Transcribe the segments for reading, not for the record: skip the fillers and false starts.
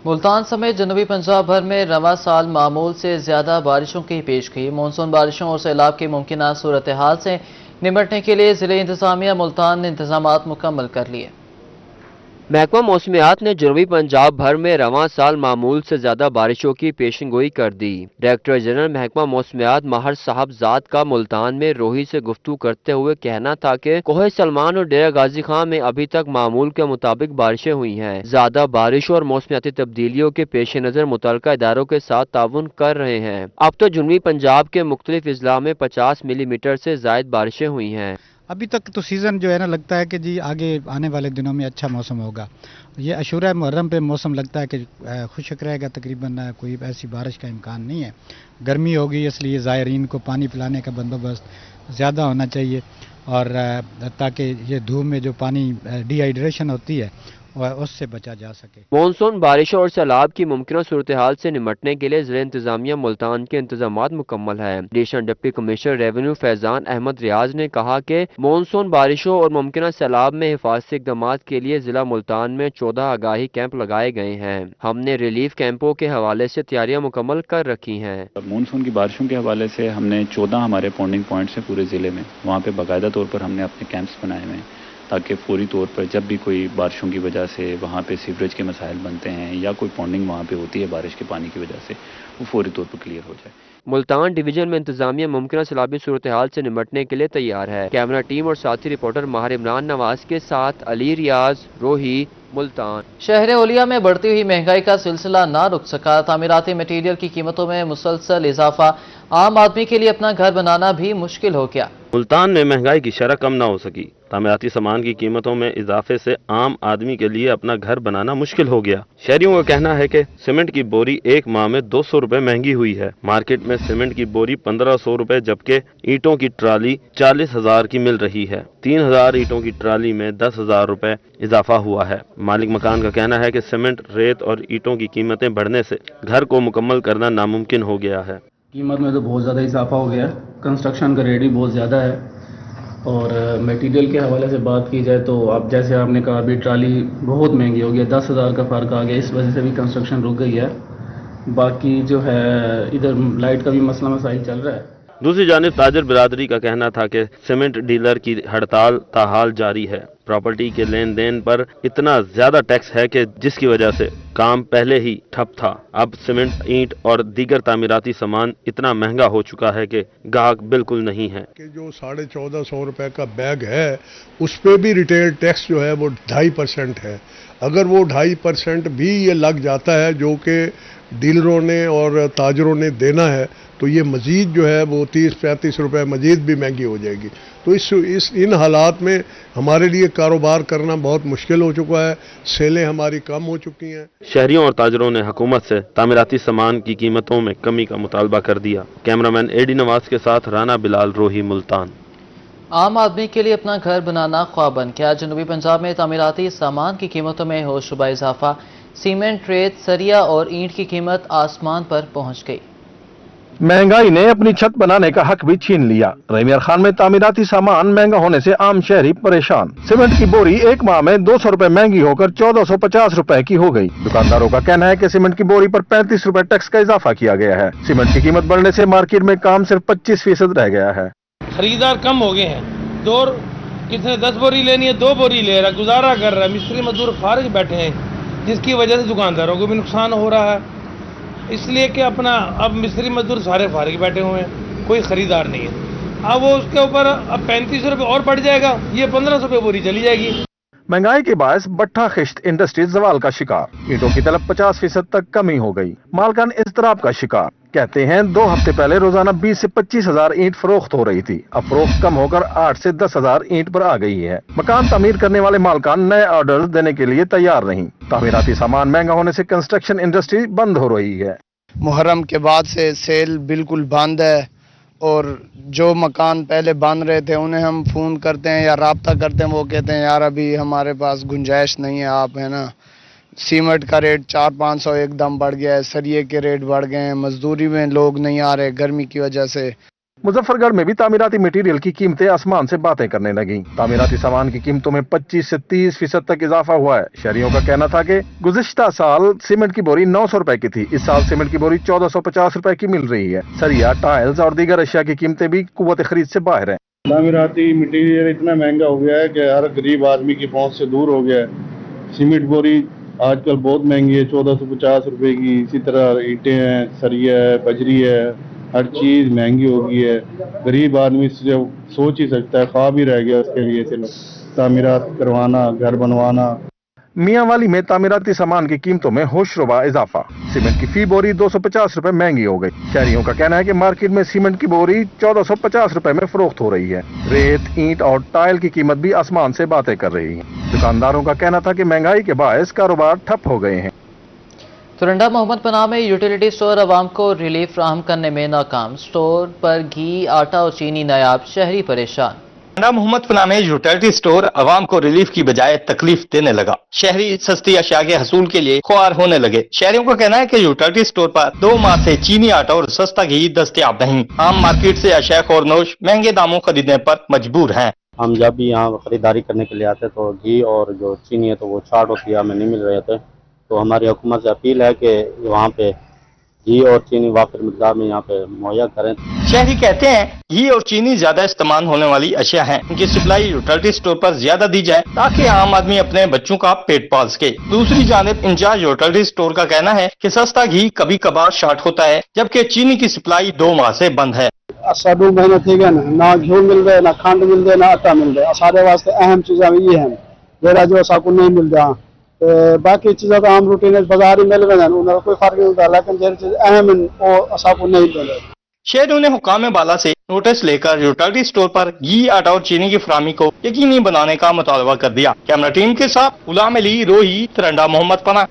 ملتان سمیت جنوبی پنجاب بھر میں رواں سال معمول سے زیادہ بارشوں کی پیشگی مونسون بارشوں اور سیلاب کی ممکنہ صورتحال سے نمٹنے کے لیے ضلع انتظامیہ ملتان نے انتظامات مکمل کر لیے۔ محکمہ موسمیات نے جنوبی پنجاب بھر میں رواں سال معمول سے زیادہ بارشوں کی پیشن گوئی کر دی۔ ڈائریکٹر جنرل محکمہ موسمیات ماہر صاحب ذات کا ملتان میں روہی سے گفتگو کرتے ہوئے کہنا تھا کہ کوہ سلمان اور ڈیرہ غازی خان میں ابھی تک معمول کے مطابق بارشیں ہوئی ہیں۔ زیادہ بارش اور موسمیاتی تبدیلیوں کے پیش نظر متعلقہ اداروں کے ساتھ تعاون کر رہے ہیں۔ اب تو جنوبی پنجاب کے مختلف اضلاع میں 50 ملی میٹر سے زائد بارشیں ہوئی ہیں۔ ابھی تک تو سیزن جو ہے نا لگتا ہے کہ جی آگے آنے والے دنوں میں اچھا موسم ہوگا۔ یہ عاشورہ محرم پہ موسم لگتا ہے کہ خشک رہے گا، تقریباً کوئی ایسی بارش کا امکان نہیں ہے۔ گرمی ہوگی اس لیے زائرین کو پانی پلانے کا بندوبست زیادہ ہونا چاہیے، اور تاکہ یہ دھوپ میں جو پانی ڈی ہائیڈریشن ہوتی ہے اس سے بچا جا سکے۔ مونسون بارشوں اور سیلاب کی ممکنہ صورتحال سے نمٹنے کے لیے ضلع انتظامیہ ملتان کے انتظامات مکمل ہیں۔ ایڈیشنل ڈپٹی کمشنر ریونیو فیضان احمد ریاض نے کہا کہ مونسون بارشوں اور ممکنہ سیلاب میں حفاظتی اقدامات کے لیے ضلع ملتان میں 14 آگاہی کیمپ لگائے گئے ہیں۔ ہم نے ریلیف کیمپوں کے حوالے سے تیاریاں مکمل کر رکھی ہیں۔ مونسون کی بارشوں کے حوالے سے ہم نے 14 ہمارے پونڈنگ پوائنٹس ہیں پورے ضلع میں، وہاں پہ باقاعدہ طور پر ہم نے اپنے کیمپس بنائے ہوئے ہیں تاکہ فوری طور پر جب بھی کوئی بارشوں کی وجہ سے وہاں پہ سیوریج کے مسائل بنتے ہیں یا کوئی پونڈنگ وہاں پہ ہوتی ہے بارش کے پانی کی وجہ سے، وہ فوری طور پر کلیئر ہو جائے۔ ملتان ڈویژن میں انتظامیہ ممکنہ سیلابی صورتحال سے نمٹنے کے لیے تیار ہے۔ کیمرہ ٹیم اور ساتھی رپورٹر ماہر عمران نواز کے ساتھ علی ریاض، روہی، ملتان۔ شہر اولیا میں بڑھتی ہوئی مہنگائی کا سلسلہ نہ رک سکا۔ تعمیراتی مٹیریل کی قیمتوں میں مسلسل اضافہ عام آدمی کے لیے اپنا گھر بنانا بھی مشکل ہو گیا۔ ملتان میں مہنگائی کی شرح کم نہ ہو سکی۔ تعمیراتی سامان کی قیمتوں میں اضافے سے عام آدمی کے لیے اپنا گھر بنانا مشکل ہو گیا۔ شہریوں کا کہنا ہے کہ سیمنٹ کی بوری ایک ماہ میں 200 روپے مہنگی ہوئی ہے۔ مارکیٹ میں سیمنٹ کی بوری 1500 روپے جبکہ اینٹوں کی ٹرالی 40,000 کی مل رہی ہے۔ 3000 اینٹوں کی ٹرالی میں 10,000 روپے اضافہ ہوا ہے۔ مالک مکان کا کہنا ہے کہ سیمنٹ، ریت اور اینٹوں کی قیمتیں بڑھنے سے گھر کو مکمل کرنا ناممکن ہو گیا ہے۔ قیمت میں تو بہت زیادہ اضافہ ہو گیا ہے، کنسٹرکشن کا ریٹ بھی بہت زیادہ ہے، اور میٹیریل کے حوالے سے بات کی جائے تو اب جیسے آپ نے کہا ابھی ٹرالی بہت مہنگی ہو گئی ہے، 10,000 کا فرق آ گیا، اس وجہ سے بھی کنسٹرکشن رک گئی ہے۔ باقی جو ہے ادھر لائٹ کا بھی مسئلہ مسائل چل رہا ہے۔ دوسری جانب تاجر برادری کا کہنا تھا کہ سیمنٹ ڈیلر کی ہڑتال تاحال جاری ہے۔ پراپرٹی کے لین دین پر اتنا زیادہ ٹیکس ہے کہ جس کی وجہ سے کام پہلے ہی ٹھپ تھا۔ اب سیمنٹ، اینٹ اور دیگر تعمیراتی سامان اتنا مہنگا ہو چکا ہے کہ گاہک بالکل نہیں ہے۔ کہ جو 1450 روپے کا بیگ ہے اس پہ بھی ریٹیل ٹیکس جو ہے وہ 2.5% ہے۔ اگر وہ 2.5% بھی یہ لگ جاتا ہے جو کہ ڈیلروں نے اور تاجروں نے دینا ہے تو یہ مزید جو ہے وہ 30-35 روپے مزید بھی مہنگی ہو جائے گی۔ تو ان حالات میں ہمارے لیے کاروبار کرنا بہت مشکل ہو چکا ہے، سیلیں ہماری کم ہو چکی ہیں۔ شہریوں اور تاجروں نے حکومت سے تعمیراتی سامان کی قیمتوں میں کمی کا مطالبہ کر دیا۔ کیمرامین AD نواز کے ساتھ رانا بلال، روہی، ملتان۔ عام آدمی کے لیے اپنا گھر بنانا خواب بن گیا۔ جنوبی پنجاب میں تعمیراتی سامان کی قیمتوں میں ہوشربا اضافہ، سیمنٹ، ریت، سریا اور اینٹ کی قیمت آسمان پر پہنچ گئی۔ مہنگائی نے اپنی چھت بنانے کا حق بھی چھین لیا۔ ریمیر خان میں تعمیراتی سامان مہنگا ہونے سے عام شہری پریشان۔ سیمنٹ کی بوری ایک ماہ میں 200 روپے مہنگی ہو کر 1450 روپے کی ہو گئی۔ دکانداروں کا کہنا ہے کہ سیمنٹ کی بوری پر 35 روپے ٹیکس کا اضافہ کیا گیا ہے۔ سیمنٹ کی قیمت بڑھنے سے مارکیٹ میں کام صرف 25% رہ گیا ہے۔ خریدار کم ہو گئے ہیں، دور کسی نے 10 بوری لینی ہے 2 بوری لے رہا ہے، گزارا کر رہا ہے، مستری مزدور فارغ بیٹھے ہیں، جس کی وجہ سے دکانداروں کو بھی نقصان ہو رہا ہے، اس لیے کہ اپنا اب مستری مزدور سارے فارغ بیٹھے ہوئے ہیں، کوئی خریدار نہیں ہے۔ اب وہ اس کے اوپر اب 35 روپے اور بڑھ جائے گا، یہ 1500 روپے بوری چلی جائے گی۔ مہنگائی کے باعث بٹھا خشت انڈسٹری زوال کا شکار، اینٹوں کی طلب 50% تک کمی ہو گئی۔ مالکان اضطراب کا شکار، کہتے ہیں 2 ہفتے پہلے روزانہ 20 سے 25 ہزار اینٹ فروخت ہو رہی تھی، اب فروخت کم ہو کر 8 سے 10 ہزار اینٹ پر آ گئی ہے۔ مکان تعمیر کرنے والے مالکان نئے آرڈر دینے کے لیے تیار نہیں۔ تعمیراتی سامان مہنگا ہونے سے کنسٹرکشن انڈسٹری بند ہو رہی ہے۔ محرم کے بعد سے سیل بالکل بند ہے، اور جو مکان پہلے بن رہے تھے انہیں ہم فون کرتے ہیں یا رابطہ کرتے ہیں، وہ کہتے ہیں یار ابھی ہمارے پاس گنجائش نہیں ہے، آپ ہے نا۔ سیمنٹ کا ریٹ 400-500 ایک دم بڑھ گیا ہے، سریے کے ریٹ بڑھ گئے ہیں، مزدوری میں لوگ نہیں آ رہے گرمی کی وجہ سے۔ मुजफ्फरगढ़ में भी तामीराती मटेरियल की कीमतें आसमान से बातें करने लगी। तामीराती सामान की कीमतों में 25 से 30% तक इजाफा हुआ है। शहरियों का कहना था कि गुज़िश्ता साल सीमेंट की बोरी 900 रुपए की थी, इस साल सीमेंट की बोरी 1450 रुपए की मिल रही है। सरिया, टाइल्स और दीगर अशिया की कीमतें भी कुव्वत खरीद से बाहर है। तामीराती मटेरियल इतना महंगा हो गया है कि हर गरीब आदमी की पहुंच से दूर हो गया है। सीमेंट बोरी आजकल बहुत महंगी है, 1450 रुपए की। इसी तरह ईंटें हैं, सरिया है, बजरी है, हर चीज़ महंगी हो गई है। गरीब आदमी सोच ही सकता है, ख्वाब ही रह गया उसके लिए सिर्फ तामीरात करवाना, घर बनवाना। मियांवाली में तामीराती सामान की कीमतों में होशरुबा इजाफा। सीमेंट की फी बोरी 250 रुपए महंगी हो गई। शहरियों का कहना है कि मार्केट में सीमेंट की बोरी 1450 रुपए में फरोख्त हो रही है। रेत, ईंट और टाइल की कीमत भी आसमान से बातें कर रही है। दुकानदारों का कहना था कि महंगाई के बायस कारोबार ठप हो गए हैं। तुरंडा मोहम्मद पनाह में यूटिलिटी स्टोर अवाम को रिलीफ फ्राहम करने में नाकाम। स्टोर पर घी, आटा और चीनी नायाब, शहरी परेशान। तुरंडा मोहम्मद पनाह में यूटिलिटी स्टोर अवाम को रिलीफ की बजाय तकलीफ देने लगा। शहरी सस्ती अशिया के हसूल के लिए ख्वार होने लगे। शहरियों का कहना है कि यूटिलिटी स्टोर पर 2 माह से चीनी, आटा और सस्ता घी दस्तयाब नहीं। आम मार्केट से अशिया खोरनोश महंगे दामों खरीदने पर मजबूर हैं। हम जब भी यहाँ खरीदारी करने के लिए आते तो घी और जो चीनी है तो वो 60 रुपया में नहीं मिल रहे थे। तो हमारी हुकूमत से अपील है कि वहाँ पे घी और चीनी वाफिर मिकदार में यहाँ पे मुहैया करें। शहरी कहते हैं घी और चीनी ज्यादा इस्तेमाल होने वाली अशिया हैं, इनकी सप्लाई यूटिलिटी स्टोर पर ज्यादा दी जाए ताकि आम आदमी अपने बच्चों का पेट पाल सके। दूसरी जानिब इंचार्ज यूटिलिटी स्टोर का कहना है कि सस्ता घी कभी कभार शॉर्ट होता है, जबकि चीनी की सप्लाई 2 माह से बंद है। 2 महीने थे गए ना घी मिल रहे, ना खंड मिल रहे, ना आटा मिल रहा। सारे वास्ते अहम चीज़ें ये हैं जेड़ा जो साकू नहीं मिल रहा। बाकी चीज़ों का आम रूटीन बाजार ही मिल रहे हैं, कोई फर्क नहीं होता, लेकिन जो चीज़ अहम वो साकू नहीं मिल रही। शहरियों ने हुकाम बाला से नोटिस लेकर यूटिलिटी स्टोर पर घी, आटा और चीनी की फराहमी को यकीनी बनाने का मुतालबा कर दिया। कैमरा टीम के साथ गुलाम अली, रोही, तुरंडा मोहम्मद पनाह।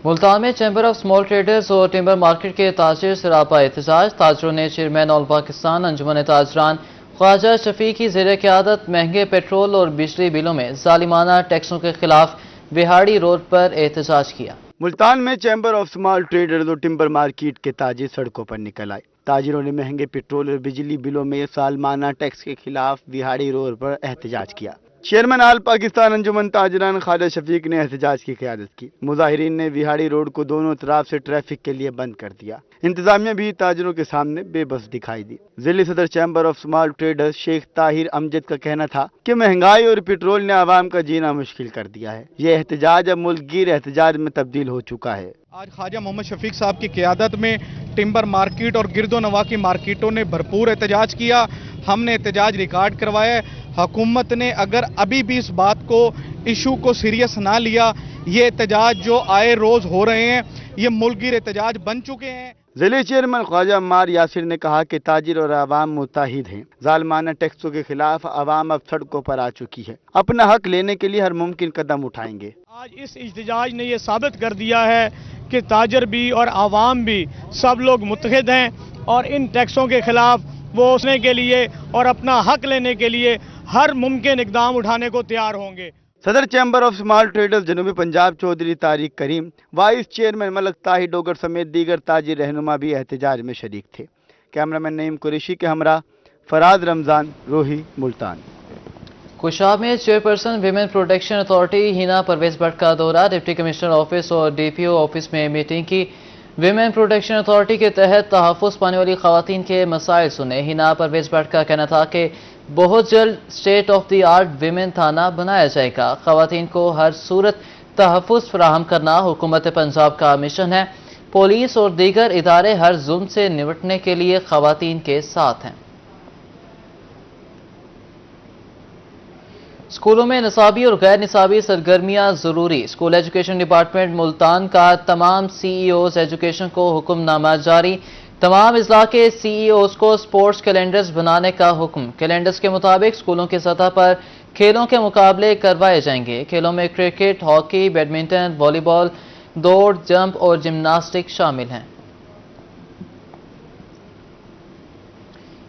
मुल्तान में चैम्बर ऑफ स्मॉल ट्रेडर्स और टिम्बर मार्केट के ताजिर सरापा एहतजाज। ताजरों ने चेयरमैन ऑल पाकिस्तान अंजुमन ताजरान ख्वाजा शफी की ज़ेर क़यादत महंगे पेट्रोल और बिजली बिलों में जालिमाना टैक्सों के खिलाफ विहाड़ी रोड पर एहतजाज किया। मुल्तान में चैम्बर ऑफ स्मॉल ट्रेडर्स और टिम्बर मार्केट के ताजिर सड़कों पर निकल आए। ताजिरों ने महंगे पेट्रोल और बिजली बिलों में सालमाना टैक्स के खिलाफ विहाड़ी रोड पर एहतजाज किया। चेयरमैन आल पाकिस्तान अंजुमन ताजरान ख्वाजा शफीक ने एहतजाज की क़यादत की। मुजाहिरीन ने विहाड़ी रोड को दोनों तरफ से ट्रैफिक के लिए बंद कर दिया। इंतजामिया भी ताजिरों के सामने बेबस दिखाई दी। जिले सदर chamber of small traders Sheikh Tahir Amjad का कहना था कि महंगाई और पेट्रोल ने आवाम का जीना मुश्किल कर दिया है। ये एहतजाज अब मुल्कगीर एहतजाज में तब्दील हो चुका है। आज ख्वाजा मोहम्मद शफीक साहब की क़यादत में टिम्बर मार्केट और गिरदो नवा की मार्केटों ने भरपूर एहतजाज किया। हमने एहतजाज रिकॉर्ड करवाया। हुकूमत ने अगर अभी भी इस बात को इशू को सीरियस ना लिया, ये एहतजाज जो आए रोज हो रहे हैं, ये मुल्कगीर एहतजाज बन चुके हैं। जिले चेयरमैन ख्वाजा अम्मार यासिर ने कहा कि ताजिर और आवाम मुत्ताहिद हैं। जालमाना टैक्सों के खिलाफ आवाम अब सड़कों पर आ चुकी है। अपना हक लेने के लिए हर मुमकिन कदम उठाएंगे। आज इस इhtजाज ने यह साबित कर दिया है कि ताजर भी और आवाम भी सब लोग मुत्तहिद हैं और इन टैक्सों के खिलाफ वो उसने के लिए और अपना हक लेने के लिए हर मुमकिन इकदाम उठाने को तैयार होंगे। सदर चैम्बर ऑफ स्मॉल ट्रेडर्स जनूबी पंजाब चौधरी तारिक करीम, वाइस चेयरमैन मलक ताहिर डोगर समेत दीगर ताजिर रहनुमा भी एहतजाज में शरीक थे। कैमरामैन नईम कुरैशी के हमरा फराज रमजान, रोही, मुल्तान। कुशाब में chairperson women protection authority Hina Parvez Bhatt का दौरा। डिप्टी कमिश्नर ऑफिस और DPO ऑफिस में मीटिंग की। विमेन प्रोटेक्शन अथॉरिटी के तहत तहफ़्फ़ुज़ पाने वाली ख़वातीन के मसाइल सुने। हिना परवेज भट्ट का कहना था कि बहुत जल्द state of the art women थाना बनाया जाएगा। ख़वातीन को हर सूरत तहफ़्फ़ुज़ फराहम करना हुकूमत पंजाब का मिशन है। पुलिस और दीगर इदारे हर जुल्म से निपटने के लिए ख़वातीन के साथ हैं। स्कूलों में निसाबी और गैर निसाबी सरगर्मियां जरूरी। स्कूल एजुकेशन डिपार्टमेंट मुल्तान का तमाम CEOs एजुकेशन को हुक्मनामा जारी। तमाम अजला के CEOs को स्पोर्ट्स कैलेंडर्स बनाने का हुक्म। कैलेंडर्स के मुताबिक स्कूलों की सतह पर खेलों के मुकाबले करवाए जाएंगे। खेलों में क्रिकेट, हॉकी, बैडमिंटन, वॉलीबॉल, दौड़, जंप और जिम्नास्टिक शामिल हैं।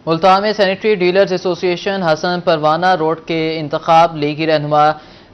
मुल्तान में सैनिटरी डीलर्स एसोसिएशन हसन परवाना रोड के इंतखाब लीगी रहनुमा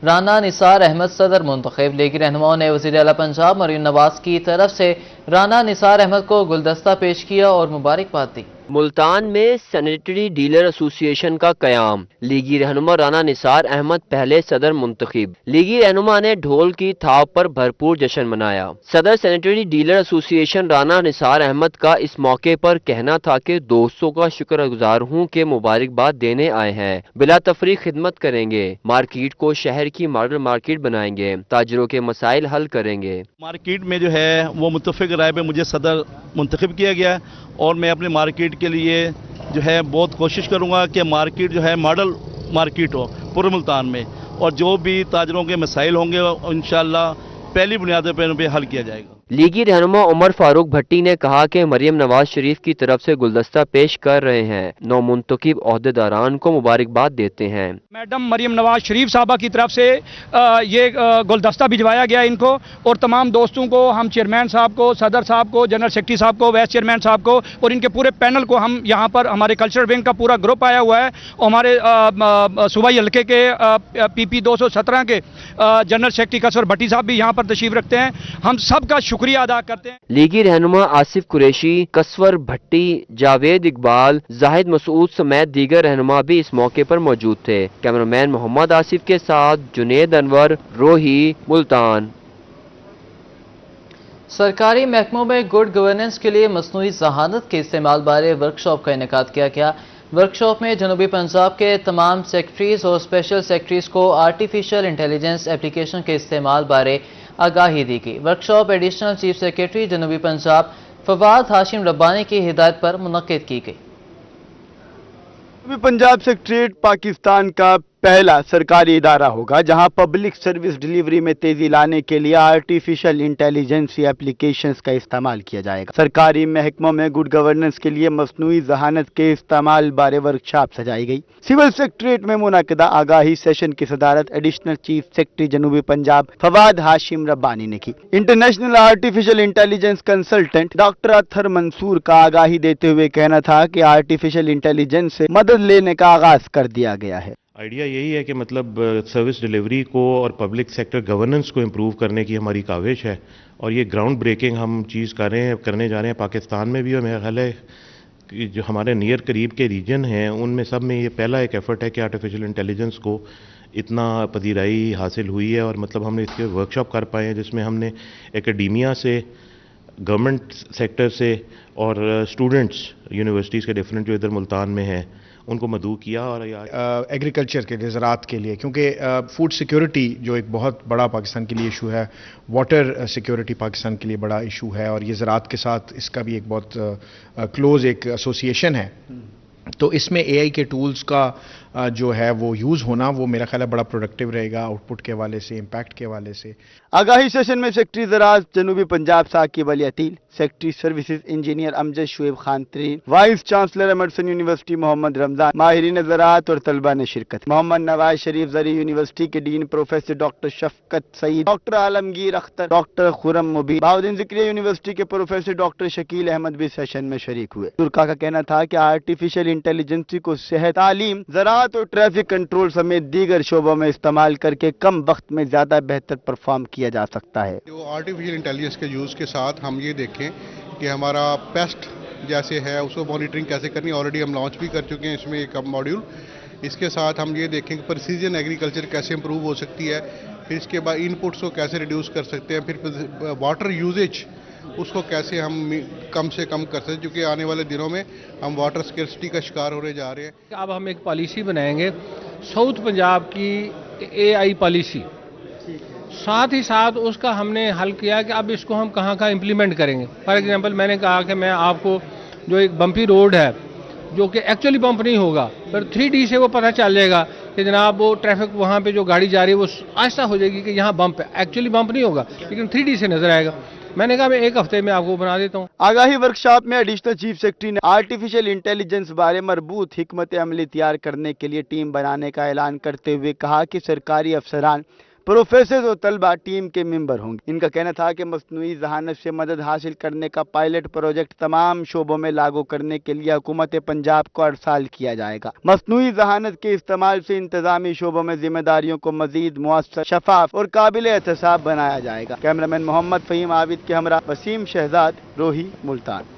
राना निसार अहमद सदर मुंतखब। लीगी रहनुमाओं ने वज़ीर आला पंजाब मरीम नवाज की तरफ से राना निसार अहमद को गुलदस्ता पेश किया और मुबारकबाद दी। मुल्तान में सैनिटरी डीलर एसोसिएशन का कयाम। लीगी रहनुमा राना निसार अहमद पहले सदर मुंतखब। लीगी रहनुमा ने ढोल की थाप पर भरपूर जश्न मनाया। सदर sanitary dealer association Rana Nisar Ahmad का इस मौके पर कहना था कि दोस्तों का शुक्रगुजार हूँ कि मुबारकबाद देने आए हैं, बिला तफरीक खिदमत करेंगे, मार्केट को शहर की मॉडल मार्केट बनाएंगे, ताजरों के मसाइल हल करेंगे। मार्केट में जो है वो मुत्तफिक राय पे मुझे सदर मुंतखब किया गया और मैं अपने मार्केट के लिए जो है बहुत कोशिश करूंगा कि मार्केट जो है मॉडल मार्केट हो पूरे मुल्तान में, और जो भी ताजरों के मसाइल होंगे इंशाअल्लाह पहली बुनियाद पर हल किया जाएगा। लीगी रहनुमा उमर फारूक भट्टी ने कहा कि मरियम नवाज शरीफ की तरफ से गुलदस्ता पेश कर रहे हैं, नौमुंतखब ओहदेदारान को मुबारकबाद देते हैं। मैडम मरियम नवाज शरीफ साहबा की तरफ से ये गुलदस्ता भिजवाया गया इनको, और तमाम दोस्तों को, हम चेयरमैन साहब को, सदर साहब को, जनरल सेक्रेटरी साहब को, वाइस चेयरमैन साहब को और इनके पूरे पैनल को हम यहाँ पर, हमारे कल्चरल विंग का पूरा ग्रुप आया हुआ है, हमारे सूबाई हल्के के PP 217 के जनरल सेक्रेटरी कसवर भट्टी साहब भी यहाँ पर तशरीफ रखते हैं। हम सब का शुक्रिया अदा करते हैं। लीगी रहनुमा आसिफ कुरैशी, कसवर भट्टी, जावेद इकबाल, जाहिद मसूद समेत दीगर रहनुमा भी इस मौके पर मौजूद थे। कैमरामैन मोहम्मद आसिफ के साथ जुनेद अनवर, रोही, मुल्तान। सरकारी महकमों में गुड गवर्नेंस के लिए मसनूई जहानत के इस्तेमाल बारे वर्कशॉप का इनेकाद किया गया। वर्कशॉप में जनूबी पंजाब के तमाम सेक्रेटरीज और स्पेशल सेक्रेटरीज को आर्टिफिशियल इंटेलिजेंस एप्लीकेशन के इस्तेमाल बारे आगाही दी गई। वर्कशॉप एडिशनल चीफ सेक्रेटरी जनूबी पंजाब फवाद हाशिम रब्बानी की हिदायत पर मुनक्किद की गई। पंजाब सेक्रेटरीट पाकिस्तान का पहला सरकारी इदारा होगा जहां पब्लिक सर्विस डिलीवरी में तेजी लाने के लिए आर्टिफिशियल इंटेलिजेंस एप्लीकेशंस का इस्तेमाल किया जाएगा। सरकारी महकमों में गुड गवर्नेंस के लिए मसनूई जहानत के इस्तेमाल बारे वर्कशॉप सजाई गई। सिविल सेक्रेटरीट में मुनाकिदा आगाही सेशन की सदारत एडिशनल चीफ सेक्रेटरी जनूबी पंजाब फवाद हाशिम रब्बानी ने की। International artificial intelligence consultant doctor Athar Mansoor का आगाही देते हुए कहना था कि आर्टिफिशियल इंटेलिजेंस से मदद लेने का आगाज कर दिया गया है। आइडिया यही है कि मतलब सर्विस डिलीवरी को और पब्लिक सेक्टर गवर्नेंस को इम्प्रूव करने की हमारी काविश है, और ये ग्राउंड ब्रेकिंग हम चीज़ करने जा रहे हैं पाकिस्तान में भी, और मेरा ख्याल है कि जो हमारे नियर करीब के रीजन हैं उनमें सब में ये पहला एक एफर्ट है कि आर्टिफिशियल इंटेलिजेंस को इतना पजीराई हासिल हुई है, और मतलब हमने इसके वर्कशॉप कर पाए हैं जिसमें हमने एकेडमिया से, गवर्नमेंट सेक्टर से और स्टूडेंट्स यूनिवर्सिटीज़ के डिफरेंट जो इधर मुल्तान में हैं उनको मदऊ किया। और एग्रीकल्चर के लिए, ज़राअत के लिए, क्योंकि फूड सिक्योरिटी जो एक बहुत बड़ा पाकिस्तान के लिए इशू है, वाटर सिक्योरिटी पाकिस्तान के लिए बड़ा इशू है, और ये ज़राअत के साथ इसका भी एक बहुत क्लोज एक एसोसिएशन है। तो इसमें AI के टूल्स का जो है वो यूज़ होना, वो मेरा ख्याल है बड़ा प्रोडक्टिव रहेगा आउटपुट के हवाले से, इम्पैक्ट के हवाले से। आगाही सेशन में सेक्रेटरी ज़राअत जनूबी Punjab Saqib Ali Ateel, secretary services engineer Amjad Shoaib Khan Tareen, vice chancellor Emerson university Mohammad Ramzan, माहिरीन ज़राअत और तलबा ने शिरकत। मोहम्मद नवाज शरीफ ज़री यूनिवर्सिटी के dean professor doctor Shafqat Saeed, doctor Alamgir Akhtar, doctor Khurram Mubeen, Bahauddin Zakariya university के प्रोफेसर डॉक्टर शकील अहमद भी सेशन में शरीक हुए। तुर्का का कहना था कि आर्टिफिशियल इंटेलिजेंस को सेहत, तालीम, ज़राअत और ट्रैफिक कंट्रोल समेत दीगर शोबों में इस्तेमाल करके कम वक्त में ज्यादा बेहतर परफॉर्म किया जा सकता है। जो आर्टिफिशियल इंटेलिजेंस के यूज़ के साथ हम ये देखें कि हमारा पेस्ट जैसे है उसको मॉनिटरिंग कैसे करनी, ऑलरेडी हम लॉन्च भी कर चुके हैं इसमें एक मॉड्यूल। इसके साथ हम ये देखें कि प्रिसीजन एग्रीकल्चर कैसे इंप्रूव हो सकती है, फिर इसके बाद इनपुट्स को कैसे रिड्यूस कर सकते हैं, फिर वाटर यूजेज उसको कैसे हम कम से कम कर सकते हैं, क्योंकि आने वाले दिनों में हम वाटर स्केर्सिटी का शिकार होने जा रहे हैं। अब हम एक पॉलिसी बनाएंगे साउथ पंजाब की AI पॉलिसी, साथ ही साथ उसका हमने हल किया कि अब इसको हम कहाँ कहाँ इम्प्लीमेंट करेंगे। फॉर एग्जांपल मैंने कहा कि मैं आपको जो एक बम्पी रोड है जो कि एक्चुअली बम्प नहीं होगा, फिर 3D से वो पता चल जाएगा कि जनाब वो ट्रैफिक वहाँ पे जो गाड़ी जा रही है वो आहिस्ता हो जाएगी कि यहाँ बम्प है, एक्चुअली बम्प नहीं होगा लेकिन 3D से नजर आएगा। मैंने कहा मैं एक हफ्ते में आपको बना देता हूँ। आगाही वर्कशॉप में एडिशनल चीफ सेक्रेटरी ने आर्टिफिशियल इंटेलिजेंस बारे मरबूत हिकमत अमली तैयार करने के लिए टीम बनाने का ऐलान करते हुए कहा कि सरकारी अफसरान, प्रोफेसर और तलबा टीम के मेंबर होंगे। इनका कहना था कि मसनूई जहानत से मदद हासिल करने का पायलट प्रोजेक्ट तमाम शोबों में लागू करने के लिए हुकूमत पंजाब को अरसाल किया जाएगा। मसनूई जहानत के इस्तेमाल से इंतजामी शोबों में जिम्मेदारियों को मजीद मुअस्सर, शफाफ और काबिल एहतसाब बनाया जाएगा। कैमरामैन मोहम्मद फहीम आबिद के हमरा वसीम शहजाद, रोही, मुल्तान।